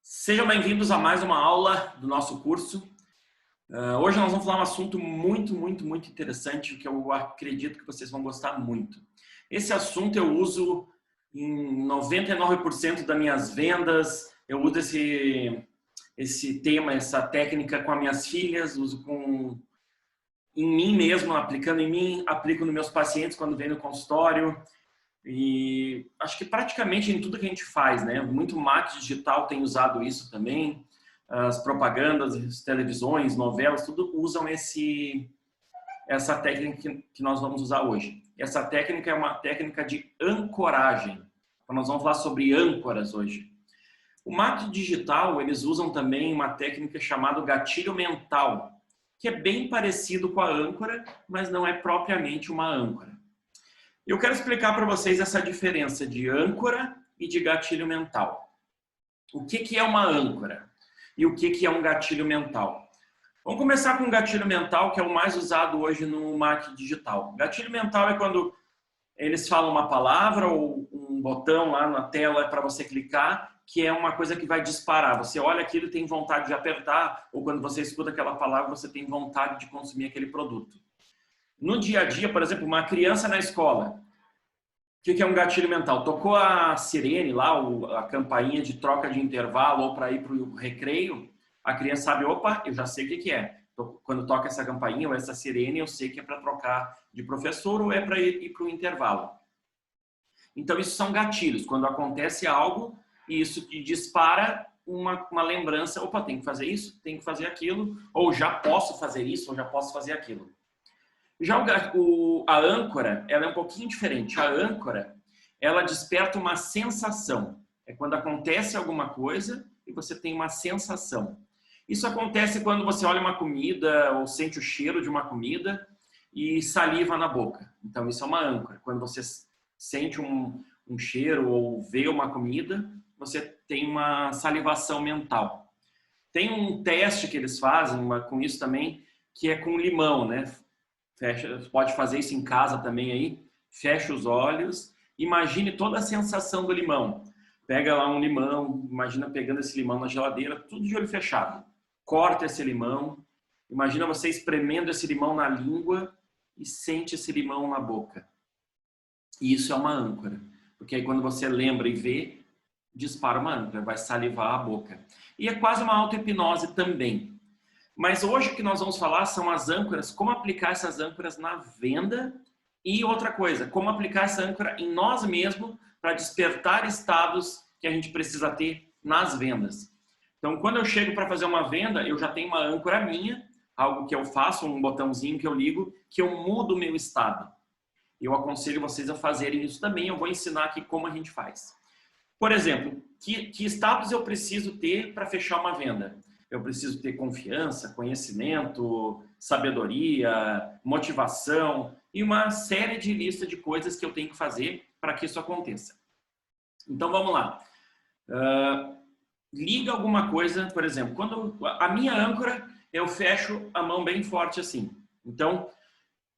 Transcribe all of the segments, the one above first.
Sejam bem-vindos a mais uma aula do nosso curso. Hoje nós vamos falar um assunto muito interessante que eu acredito que vocês vão gostar muito. Esse assunto eu uso em 99% das minhas vendas, eu uso esse tema, essa técnica com as minhas filhas, uso em mim mesmo, aplicando em mim, aplico nos meus pacientes quando vêm no consultório. E acho que praticamente em tudo que a gente faz, né? Muito marketing digital tem usado isso também. As propagandas, as televisões, novelas, tudo usam essa técnica que nós vamos usar hoje. Essa técnica é uma técnica de ancoragem. Então, nós vamos falar sobre âncoras hoje. O marketing digital, eles usam também uma técnica chamada gatilho mental, que é bem parecido com a âncora, mas não é propriamente uma âncora. Eu quero explicar para vocês essa diferença de âncora e de gatilho mental. O que é uma âncora e o que é um gatilho mental? Vamos começar com o gatilho mental, que é o mais usado hoje no marketing digital. Gatilho mental é quando eles falam uma palavra ou um botão lá na tela para você clicar, que é uma coisa que vai disparar. Você olha aquilo e tem vontade de apertar, ou quando você escuta aquela palavra, você tem vontade de consumir aquele produto. No dia a dia, por exemplo, uma criança na escola, o que é um gatilho mental? Tocou a sirene lá, a campainha de troca de intervalo ou para ir para o recreio, a criança sabe, opa, eu já sei o que é. Quando toca essa campainha ou essa sirene, eu sei que é para trocar de professor ou é para ir para o intervalo. Então, isso são gatilhos. Quando acontece algo e isso te dispara uma lembrança, opa, tem que fazer isso, tem que fazer aquilo, ou já posso fazer isso, ou já posso fazer aquilo. Já a âncora, ela é um pouquinho diferente. A âncora, ela desperta uma sensação. É quando acontece alguma coisa e você tem uma sensação. Isso acontece quando você olha uma comida ou sente o cheiro de uma comida e saliva na boca. Então, isso é uma âncora. Quando você sente um cheiro ou vê uma comida, você tem uma salivação mental. Tem um teste que eles fazem com isso também, que é com limão, né? Pode fazer isso em casa também aí. Fecha os olhos. Imagine toda a sensação do limão. Pega lá um limão, imagina pegando esse limão na geladeira, tudo de olho fechado. Corta esse limão. Imagina você espremendo esse limão na língua e sente esse limão na boca. E isso é uma âncora. Porque aí quando você lembra e vê, dispara uma âncora, vai salivar a boca. E é quase uma auto-hipnose também. Mas hoje o que nós vamos falar são as âncoras, como aplicar essas âncoras na venda e outra coisa, como aplicar essa âncora em nós mesmos para despertar estados que a gente precisa ter nas vendas. Então, quando eu chego para fazer uma venda, eu já tenho uma âncora minha, algo que eu faço, um botãozinho que eu ligo, que eu mudo o meu estado. Eu aconselho vocês a fazerem isso também, eu vou ensinar aqui como a gente faz. Por exemplo, que estados eu preciso ter para fechar uma venda? Eu preciso ter confiança, conhecimento, sabedoria, motivação e uma série de lista de coisas que eu tenho que fazer para que isso aconteça. Então, vamos lá. Liga alguma coisa, por exemplo, quando a minha âncora, eu fecho a mão bem forte assim. Então,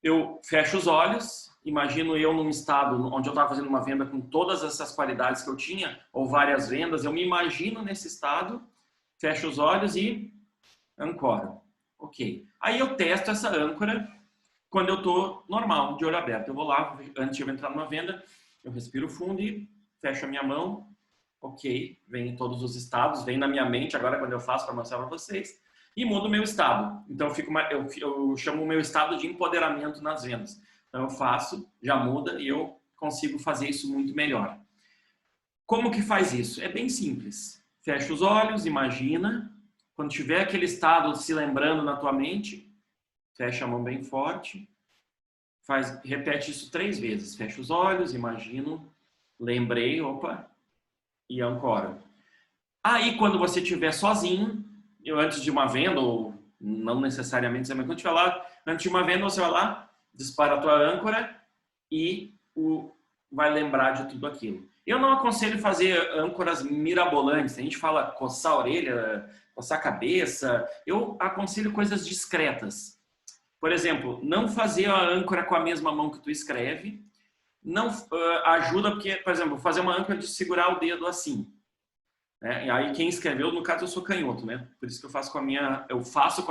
eu fecho os olhos, imagino eu num estado onde eu estava fazendo uma venda com todas essas qualidades que eu tinha, ou várias vendas, eu me imagino nesse estado, fecho os olhos e ancoro. Ok. Aí eu testo essa âncora quando eu estou normal, de olho aberto. Eu vou lá, antes de eu entrar numa venda, eu respiro fundo e fecho a minha mão. Ok. Vem em todos os estados, vem na minha mente agora quando eu faço para mostrar para vocês. E mudo o meu estado. Então eu chamo o meu estado de empoderamento nas vendas. Então eu faço, já muda e eu consigo fazer isso muito melhor. Como que faz isso? É bem simples. Fecha os olhos, imagina. Quando tiver aquele estado se lembrando na tua mente, fecha a mão bem forte. Repete isso 3 vezes. Fecha os olhos, imagino, lembrei, opa, e ancora. Aí, quando você estiver sozinho, antes de uma venda, ou não necessariamente, mas quando estiver lá, antes de uma venda, você vai lá, dispara a tua âncora e vai lembrar de tudo aquilo. Eu não aconselho fazer âncoras mirabolantes. A gente fala coçar a orelha, coçar a cabeça. Eu aconselho coisas discretas. Por exemplo, não fazer a âncora com a mesma mão que tu escreve. Não ajuda porque, por exemplo, fazer uma âncora de segurar o dedo assim. né? E aí quem escreveu, no caso eu sou canhoto, né? Por isso que eu faço com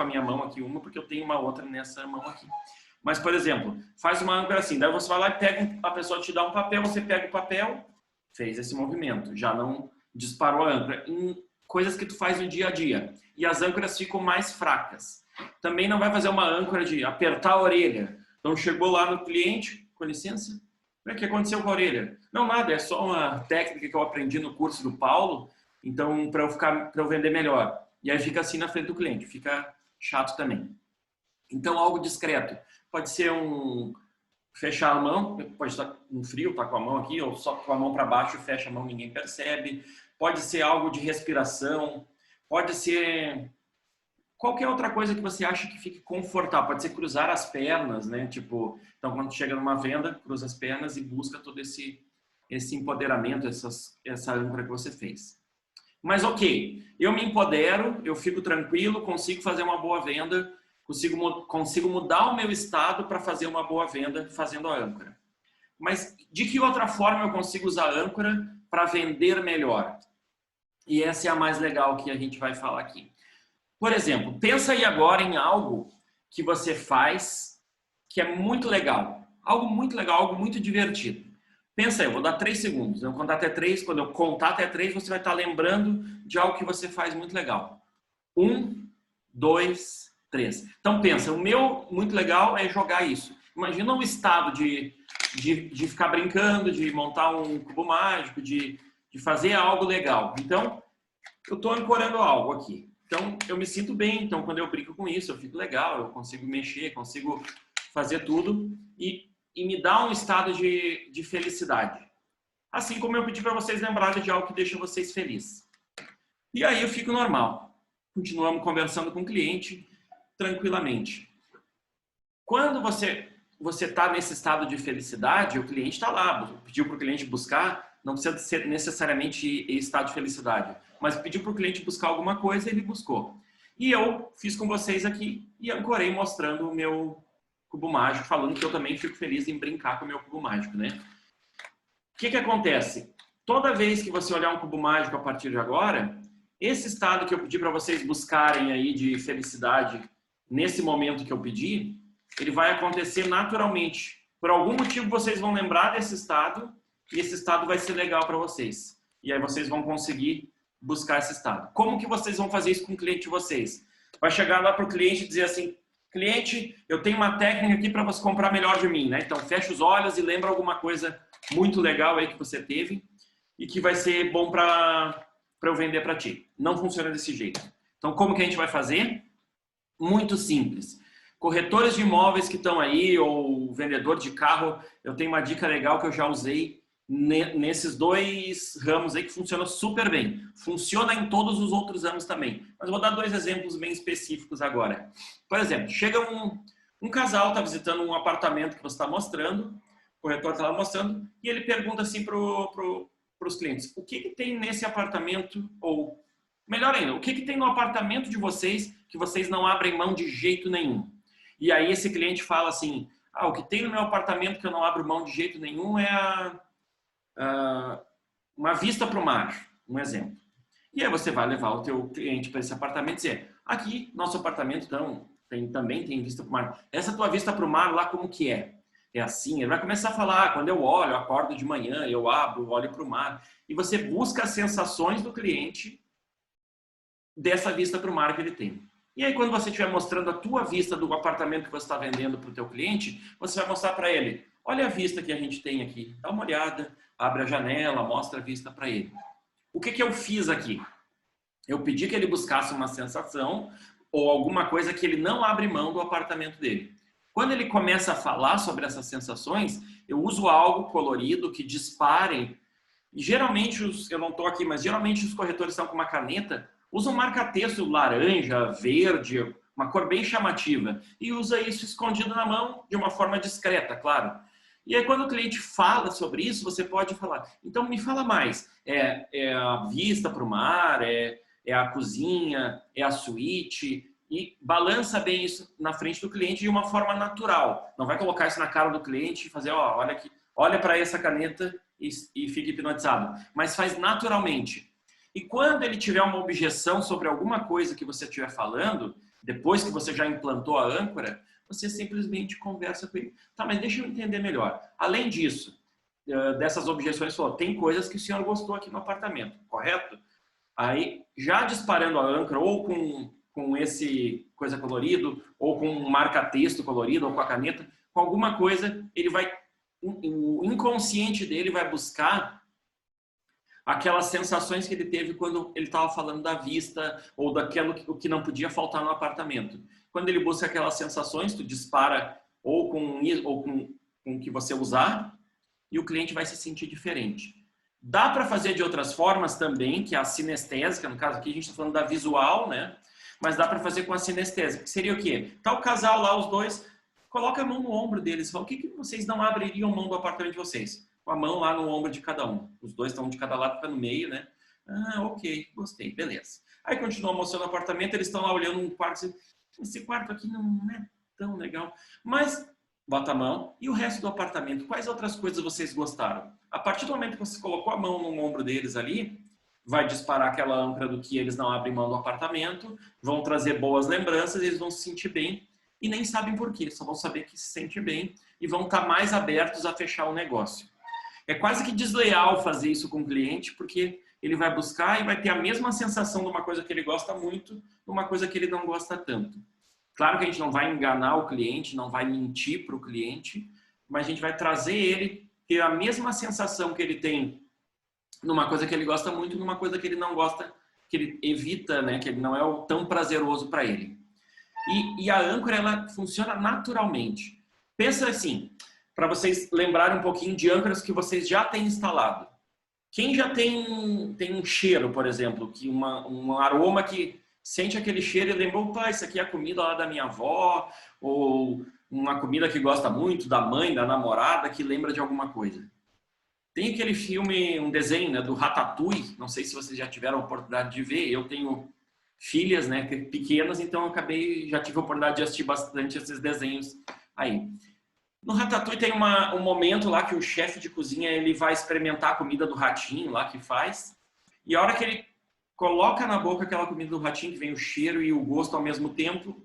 a minha mão aqui uma, porque eu tenho uma outra nessa mão aqui. Mas, por exemplo, faz uma âncora assim, daí você vai lá e pega, a pessoa te dá um papel, você pega o papel, fez esse movimento, já não disparou a âncora. Em coisas que tu faz no dia a dia. E as âncoras ficam mais fracas. Também não vai fazer uma âncora de apertar a orelha. Então chegou lá no cliente, com licença, o que aconteceu com a orelha? Não, nada, é só uma técnica que eu aprendi no curso do Paulo, então para eu vender melhor. E aí fica assim na frente do cliente, fica chato também. Então algo discreto. Pode ser fechar a mão, pode estar um frio, tá com a mão aqui, ou só com a mão para baixo, fecha a mão, ninguém percebe. Pode ser algo de respiração, pode ser qualquer outra coisa que você acha que fique confortável. Pode ser cruzar as pernas, né? Tipo, então quando chega numa venda, cruza as pernas e busca todo esse empoderamento, essa âncora que você fez. Mas ok, eu me empodero, eu fico tranquilo, consigo fazer uma boa venda, consigo mudar o meu estado para fazer uma boa venda fazendo a âncora. Mas de que outra forma eu consigo usar a âncora para vender melhor? E essa é a mais legal que a gente vai falar aqui. Por exemplo, pensa aí agora em algo que você faz que é muito legal. Algo muito legal, algo muito divertido. Pensa aí, eu vou dar 3 segundos. Eu vou contar até 3. Quando eu contar até 3, você vai estar lembrando de algo que você faz muito legal. 1, 2, 3. Então pensa, o meu muito legal é jogar isso. Imagina um estado de ficar brincando, de montar um cubo mágico, de fazer algo legal. Então, eu estou ancorando algo aqui. Então, eu me sinto bem. Então, quando eu brinco com isso, eu fico legal, eu consigo mexer, consigo fazer tudo e me dá um estado de felicidade. Assim como eu pedi para vocês lembrarem de algo que deixa vocês felizes. E aí eu fico normal. Continuamos conversando com o cliente tranquilamente. Quando você está nesse estado de felicidade, o cliente está lá, pediu para o cliente buscar, não precisa ser necessariamente estado de felicidade, mas pediu para o cliente buscar alguma coisa e ele buscou. E eu fiz com vocês aqui e ancorei mostrando o meu cubo mágico, falando que eu também fico feliz em brincar com o meu cubo mágico, né? O que acontece? Toda vez que você olhar um cubo mágico a partir de agora, esse estado que eu pedi para vocês buscarem aí de felicidade nesse momento que eu pedi, ele vai acontecer naturalmente. Por algum motivo vocês vão lembrar desse estado e esse estado vai ser legal para vocês. E aí vocês vão conseguir buscar esse estado. Como que vocês vão fazer isso com o cliente de vocês? Vai chegar lá para o cliente e dizer assim, cliente, eu tenho uma técnica aqui para você comprar melhor de mim, né? Então fecha os olhos e lembra alguma coisa muito legal aí que você teve e que vai ser bom para eu vender para ti. Não funciona desse jeito. Então como que a gente vai fazer? Muito simples. Corretores de imóveis que estão aí, ou vendedor de carro, eu tenho uma dica legal que eu já usei nesses 2 ramos aí que funciona super bem. Funciona em todos os outros ramos também. Mas eu vou dar 2 exemplos bem específicos agora. Por exemplo, chega um casal, está visitando um apartamento que você está mostrando, o corretor está lá mostrando, e ele pergunta assim para os clientes, o que tem nesse apartamento, ou melhor ainda, o que tem no apartamento de vocês que vocês não abrem mão de jeito nenhum? E aí esse cliente fala assim, o que tem no meu apartamento que eu não abro mão de jeito nenhum é uma vista para o mar, um exemplo. E aí você vai levar o teu cliente para esse apartamento e dizer, aqui, nosso apartamento então, também tem vista para o mar. Essa tua vista para o mar lá como que é? É assim, ele vai começar a falar, quando eu olho, eu acordo de manhã, eu abro, olho para o mar. E você busca as sensações do cliente dessa vista para o mar que ele tem. E aí, quando você estiver mostrando a tua vista do apartamento que você está vendendo para o teu cliente, você vai mostrar para ele, olha a vista que a gente tem aqui, dá uma olhada, abre a janela, mostra a vista para ele. O que eu fiz aqui? Eu pedi que ele buscasse uma sensação ou alguma coisa que ele não abre mão do apartamento dele. Quando ele começa a falar sobre essas sensações, eu uso algo colorido que dispare. E geralmente, eu não estou aqui, mas geralmente os corretores estão com uma caneta, usa um marca-texto laranja, verde, uma cor bem chamativa. E usa isso escondido na mão de uma forma discreta, claro. E aí quando o cliente fala sobre isso, você pode falar, então me fala mais. É a vista para o mar, é a cozinha, é a suíte. E balança bem isso na frente do cliente de uma forma natural. Não vai colocar isso na cara do cliente e fazer, olha aqui, olha para essa caneta e fique hipnotizado. Mas faz naturalmente. E quando ele tiver uma objeção sobre alguma coisa que você estiver falando, depois que você já implantou a âncora, você simplesmente conversa com ele. Tá, mas deixa eu entender melhor. Além disso, dessas objeções, tem coisas que o senhor gostou aqui no apartamento, correto? Aí, já disparando a âncora, ou com esse coisa colorido, ou com um marca-texto colorido, ou com a caneta, com alguma coisa, o inconsciente dele vai buscar aquelas sensações que ele teve quando ele estava falando da vista, ou daquilo que não podia faltar no apartamento. Quando ele busca aquelas sensações, tu dispara ou com o que você usar, e o cliente vai se sentir diferente. Dá para fazer de outras formas também, que é a sinestésica, no caso aqui a gente está falando da visual, né? Mas dá para fazer com a sinestésica, que seria o quê? Tá o casal lá, os dois, coloca a mão no ombro deles, fala, o que vocês não abririam mão do apartamento de vocês? Com a mão lá no ombro de cada um. Os dois estão de cada lado, fica no meio, né? Ah, ok, gostei, beleza. Aí continua mostrando o apartamento, eles estão lá olhando um quarto, assim, esse quarto aqui não é tão legal, mas bota a mão. E o resto do apartamento? Quais outras coisas vocês gostaram? A partir do momento que você colocou a mão no ombro deles ali, vai disparar aquela âncora do que eles não abrem mão do apartamento, vão trazer boas lembranças, eles vão se sentir bem e nem sabem por quê, só vão saber que se sente bem e vão estar mais abertos a fechar o negócio. É quase que desleal fazer isso com o cliente, porque ele vai buscar e vai ter a mesma sensação de uma coisa que ele gosta muito, de uma coisa que ele não gosta tanto. Claro que a gente não vai enganar o cliente, não vai mentir para o cliente, mas a gente vai trazer ele ter a mesma sensação que ele tem numa coisa que ele gosta muito, numa coisa que ele não gosta, que ele evita, né, que ele não é tão prazeroso para ele. E a âncora, ela funciona naturalmente. Pensa assim, para vocês lembrarem um pouquinho de âncoras que vocês já têm instalado. Quem já tem um cheiro, por exemplo, que um aroma que sente aquele cheiro e lembra, opa, isso aqui é a comida lá da minha avó, ou uma comida que gosta muito, da mãe, da namorada, que lembra de alguma coisa. Tem aquele filme, um desenho, né, do Ratatouille, não sei se vocês já tiveram a oportunidade de ver, eu tenho filhas, né, pequenas, então eu já tive a oportunidade de assistir bastante esses desenhos aí. No Ratatouille tem um momento lá que o chefe de cozinha ele vai experimentar a comida do ratinho lá que faz, e a hora que ele coloca na boca aquela comida do ratinho, que vem o cheiro e o gosto ao mesmo tempo,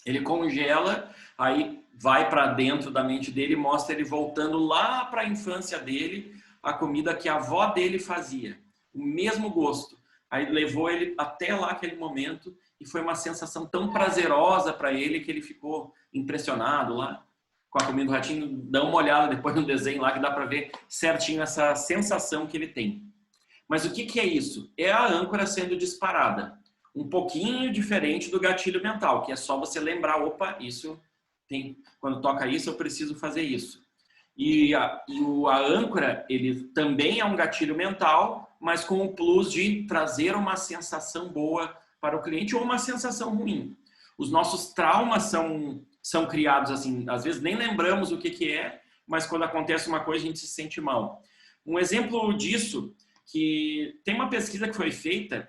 ele congela, aí vai para dentro da mente dele e mostra ele voltando lá para a infância dele, a comida que a avó dele fazia, o mesmo gosto. Aí levou ele até lá aquele momento e foi uma sensação tão prazerosa para ele que ele ficou impressionado lá com a comida do ratinho. Dá uma olhada depois no desenho lá que dá para ver certinho essa sensação que ele tem. Mas o que é isso? É a âncora sendo disparada. Um pouquinho diferente do gatilho mental, que é só você lembrar, opa, isso tem, quando toca isso eu preciso fazer isso. E a âncora, ele também é um gatilho mental, mas com o plus de trazer uma sensação boa para o cliente ou uma sensação ruim. Os nossos traumas são criados assim, às vezes nem lembramos o que é, mas quando acontece uma coisa a gente se sente mal. Um exemplo disso, que tem uma pesquisa que foi feita,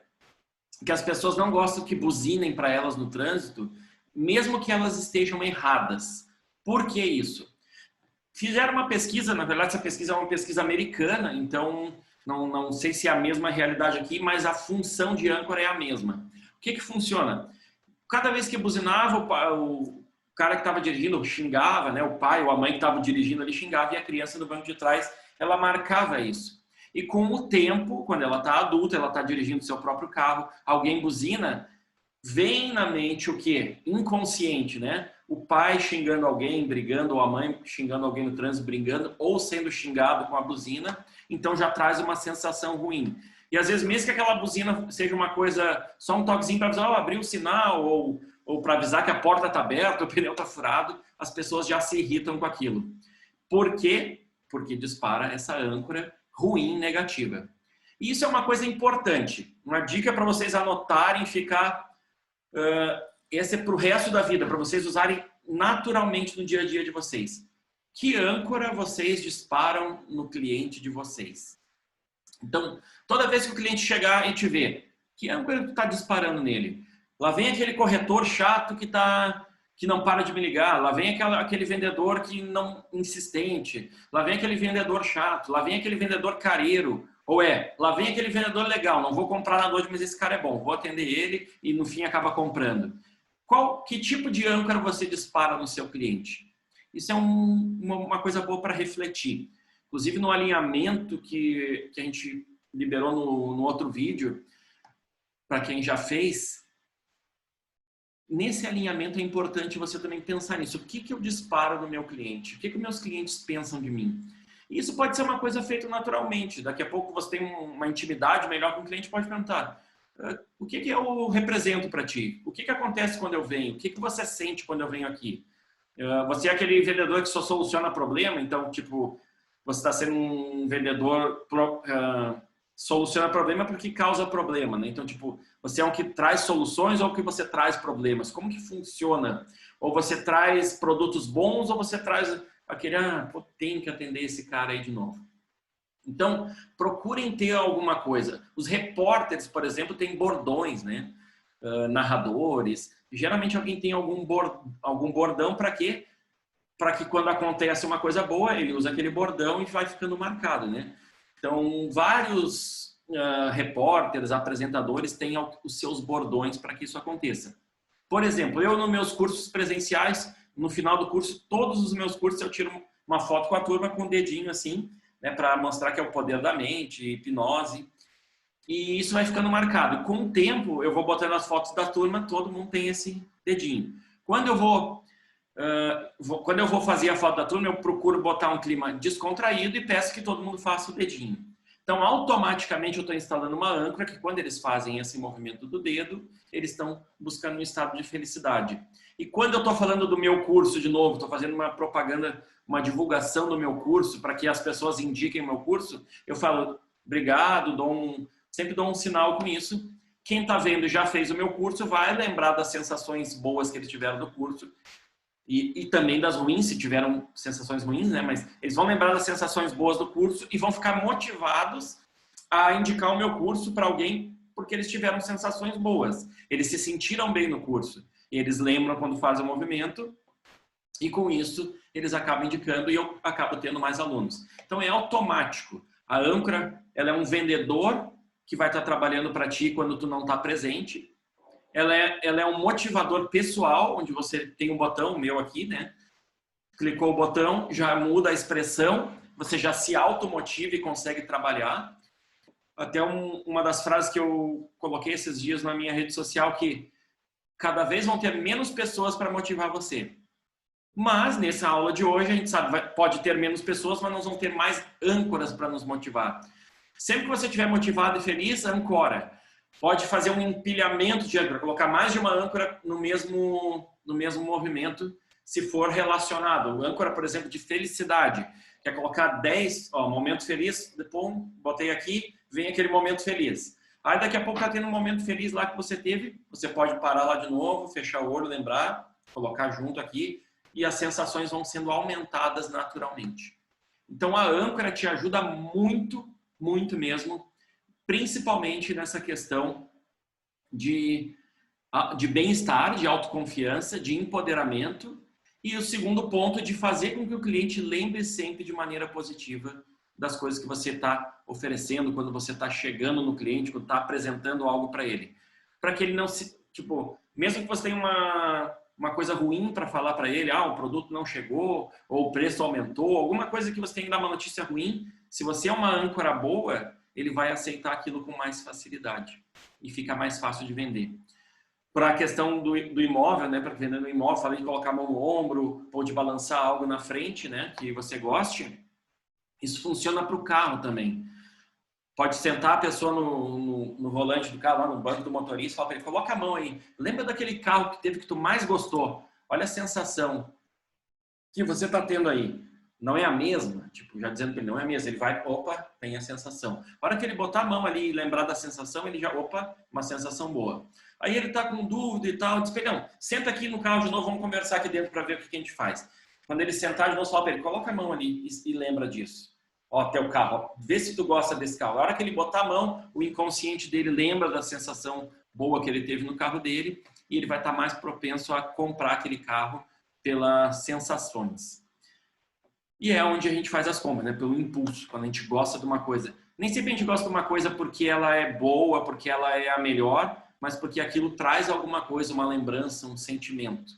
que as pessoas não gostam que buzinem para elas no trânsito, mesmo que elas estejam erradas. Por que isso? Fizeram uma pesquisa, na verdade essa pesquisa é uma pesquisa americana, então não sei se é a mesma realidade aqui, mas a função de âncora é a mesma. O que funciona? Cada vez que buzinava, o cara que estava dirigindo xingava, né? O pai ou a mãe que estava dirigindo ali xingava, e a criança no banco de trás, ela marcava isso. E com o tempo, quando ela está adulta, ela está dirigindo seu próprio carro, alguém buzina, vem na mente o quê? Inconsciente, né? O pai xingando alguém, brigando, ou a mãe xingando alguém no trânsito, brigando, ou sendo xingado com a buzina, então já traz uma sensação ruim. E às vezes, mesmo que aquela buzina seja uma coisa, só um toquezinho para avisar, abrir o sinal, ou para avisar que a porta está aberta, o pneu está furado, as pessoas já se irritam com aquilo. Por quê? Porque dispara essa âncora ruim, negativa. E isso é uma coisa importante. Uma dica para vocês anotarem, ficar... esse é para o resto da vida, para vocês usarem naturalmente no dia a dia de vocês. Que âncora vocês disparam no cliente de vocês? Então, toda vez que o cliente chegar e te ver, que âncora tu está disparando nele? Lá vem aquele corretor chato que não para de me ligar, lá vem aquele vendedor que não insistente, lá vem aquele vendedor chato, lá vem aquele vendedor careiro, Ou lá vem aquele vendedor legal, não vou comprar nada hoje, mas esse cara é bom, vou atender ele e no fim acaba comprando. Que tipo de âncora você dispara no seu cliente? Isso é uma coisa boa para refletir. Inclusive no alinhamento que a gente liberou no outro vídeo, para quem já fez, nesse alinhamento é importante você também pensar nisso. O que eu disparo no meu cliente? O que meus clientes pensam de mim? Isso pode ser uma coisa feita naturalmente. Daqui a pouco você tem uma intimidade melhor com o cliente, pode perguntar: o que eu represento para ti? O que acontece quando eu venho? O que você sente quando eu venho aqui? Você é aquele vendedor que só soluciona problema, então, tipo, você está sendo um vendedor soluciona problema porque causa problema, né? Então, tipo, você é um que traz soluções ou que você traz problemas? Como que funciona? Ou você traz produtos bons ou você traz aquele, pô, tenho que atender esse cara aí de novo. Então, procurem ter alguma coisa. Os repórteres, por exemplo, têm bordões, né? Narradores. Geralmente alguém tem algum bordão para quê? Para que quando acontece uma coisa boa, ele usa aquele bordão e vai ficando marcado, né? Então, vários repórteres, apresentadores têm os seus bordões para que isso aconteça. Por exemplo, eu nos meus cursos presenciais, no final do curso, todos os meus cursos eu tiro uma foto com a turma com o dedinho assim, né, para mostrar que é o poder da mente, hipnose. E isso vai ficando marcado. E com o tempo, eu vou botando as fotos da turma, todo mundo tem esse dedinho. Quando eu vou fazer a foto da turma, eu procuro botar um clima descontraído e peço que todo mundo faça o dedinho. Então, automaticamente, eu estou instalando uma âncora que, quando eles fazem esse movimento do dedo, eles estão buscando um estado de felicidade. E quando eu estou falando do meu curso de novo, estou fazendo uma propaganda, uma divulgação do meu curso, para que as pessoas indiquem o meu curso, eu falo, obrigado, sempre dou um sinal com isso. Quem está vendo e já fez o meu curso vai lembrar das sensações boas que eles tiveram do curso. E também das ruins, se tiveram sensações ruins, né? Mas eles vão lembrar das sensações boas do curso e vão ficar motivados a indicar o meu curso para alguém porque eles tiveram sensações boas. Eles se sentiram bem no curso. Eles lembram quando fazem o movimento e com isso eles acabam indicando e eu acabo tendo mais alunos. Então é automático. A âncora, ela é um vendedor que vai estar trabalhando para ti quando tu não está presente. Ela é um motivador pessoal, onde você tem um botão, o meu aqui, né? Clicou o botão, já muda a expressão, você já se automotiva e consegue trabalhar. Até uma das frases que eu coloquei esses dias na minha rede social, que cada vez vão ter menos pessoas para motivar você. Mas, nessa aula de hoje, a gente sabe, pode ter menos pessoas, mas nós vamos ter mais âncoras para nos motivar. Sempre que você estiver motivado e feliz, ancora. Pode fazer um empilhamento de âncora, colocar mais de uma âncora no mesmo movimento, se for relacionado. O âncora, por exemplo, de felicidade. Quer colocar 10, momento feliz, depois botei aqui, vem aquele momento feliz. Aí daqui a pouco está tendo um momento feliz lá que você teve, você pode parar lá de novo, fechar o olho, lembrar, colocar junto aqui, e as sensações vão sendo aumentadas naturalmente. Então a âncora te ajuda muito, muito mesmo, principalmente nessa questão de bem-estar, de autoconfiança, de empoderamento. E o segundo ponto, de fazer com que o cliente lembre sempre de maneira positiva das coisas que você está oferecendo, quando você está chegando no cliente, quando está apresentando algo para ele. Para que ele não se... mesmo que você tenha uma coisa ruim para falar para ele, o produto não chegou, ou o preço aumentou, alguma coisa que você tem que dar uma notícia ruim, se você é uma âncora boa, ele vai aceitar aquilo com mais facilidade e fica mais fácil de vender. Para a questão do imóvel, né, para vender no imóvel, falei de colocar a mão no ombro ou de balançar algo na frente, né, que você goste. Isso funciona para o carro também. Pode sentar a pessoa no volante do carro, lá no banco do motorista, e falar para ele, coloca a mão aí. Lembra daquele carro que teve que tu mais gostou? Olha a sensação que você está tendo aí. Não é a mesma, já dizendo que ele não é a mesma, ele vai, tem a sensação. A hora que ele botar a mão ali e lembrar da sensação, ele já, uma sensação boa. Aí ele está com dúvida e tal, diz, Pedrão, senta aqui no carro de novo, vamos conversar aqui dentro para ver o que a gente faz. Quando ele sentar de novo, fala para ele, coloca a mão ali e lembra disso. Teu carro, vê se tu gosta desse carro. A hora que ele botar a mão, o inconsciente dele lembra da sensação boa que ele teve no carro dele e ele vai estar mais propenso a comprar aquele carro pelas sensações. E é onde a gente faz as compras, né? Pelo impulso, quando a gente gosta de uma coisa. Nem sempre a gente gosta de uma coisa porque ela é boa, porque ela é a melhor, mas porque aquilo traz alguma coisa, uma lembrança, um sentimento.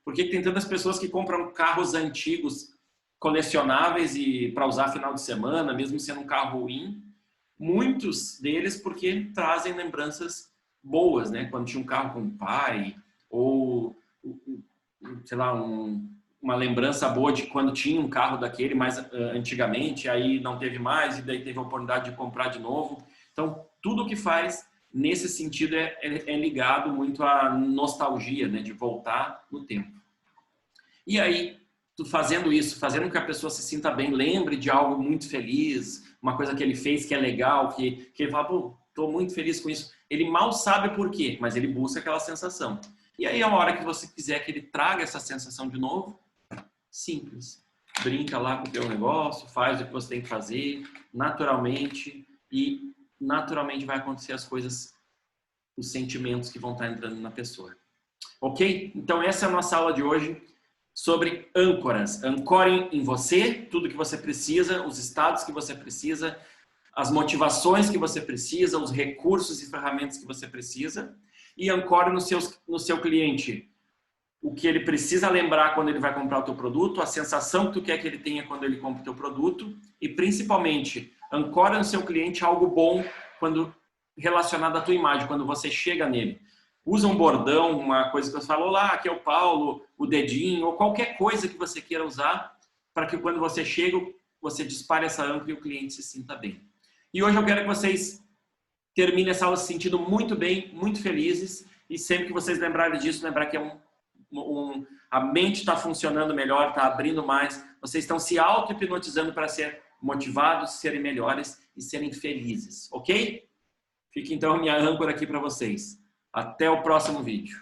Por que tem tantas pessoas que compram carros antigos, colecionáveis e para usar final de semana, mesmo sendo um carro ruim? Muitos deles porque trazem lembranças boas, né? Quando tinha um carro com o pai, ou, sei lá, uma lembrança boa de quando tinha um carro daquele mais antigamente, aí não teve mais e daí teve a oportunidade de comprar de novo. Então, tudo que faz nesse sentido é ligado muito à nostalgia, né? De voltar no tempo. E aí, tu fazendo isso, fazendo com que a pessoa se sinta bem, lembre de algo muito feliz, uma coisa que ele fez que é legal, que ele fala, pô, tô muito feliz com isso. Ele mal sabe por quê, mas ele busca aquela sensação. E aí, a hora que você quiser que ele traga essa sensação de novo, simples. Brinca lá com o teu negócio, faz o que você tem que fazer, naturalmente, e naturalmente vai acontecer as coisas, os sentimentos que vão estar entrando na pessoa. Ok? Então, essa é a nossa aula de hoje sobre âncoras. Ancorem em você tudo que você precisa, os estados que você precisa, as motivações que você precisa, os recursos e ferramentas que você precisa, e ancore no seu cliente o que ele precisa lembrar quando ele vai comprar o teu produto, a sensação que tu quer que ele tenha quando ele compra o teu produto, e principalmente, ancora no seu cliente algo bom quando relacionado à tua imagem, quando você chega nele. Usa um bordão, uma coisa que você fala, olá, aqui é o Paulo, o dedinho, ou qualquer coisa que você queira usar, para que quando você chega, você dispare essa âncora e o cliente se sinta bem. E hoje eu quero que vocês terminem essa aula se sentindo muito bem, muito felizes, e sempre que vocês lembrarem disso, lembrar que a mente está funcionando melhor, está abrindo mais, vocês estão se auto-hipnotizando para ser motivados, serem melhores e serem felizes, ok? Fica então a minha âncora aqui para vocês. Até o próximo vídeo.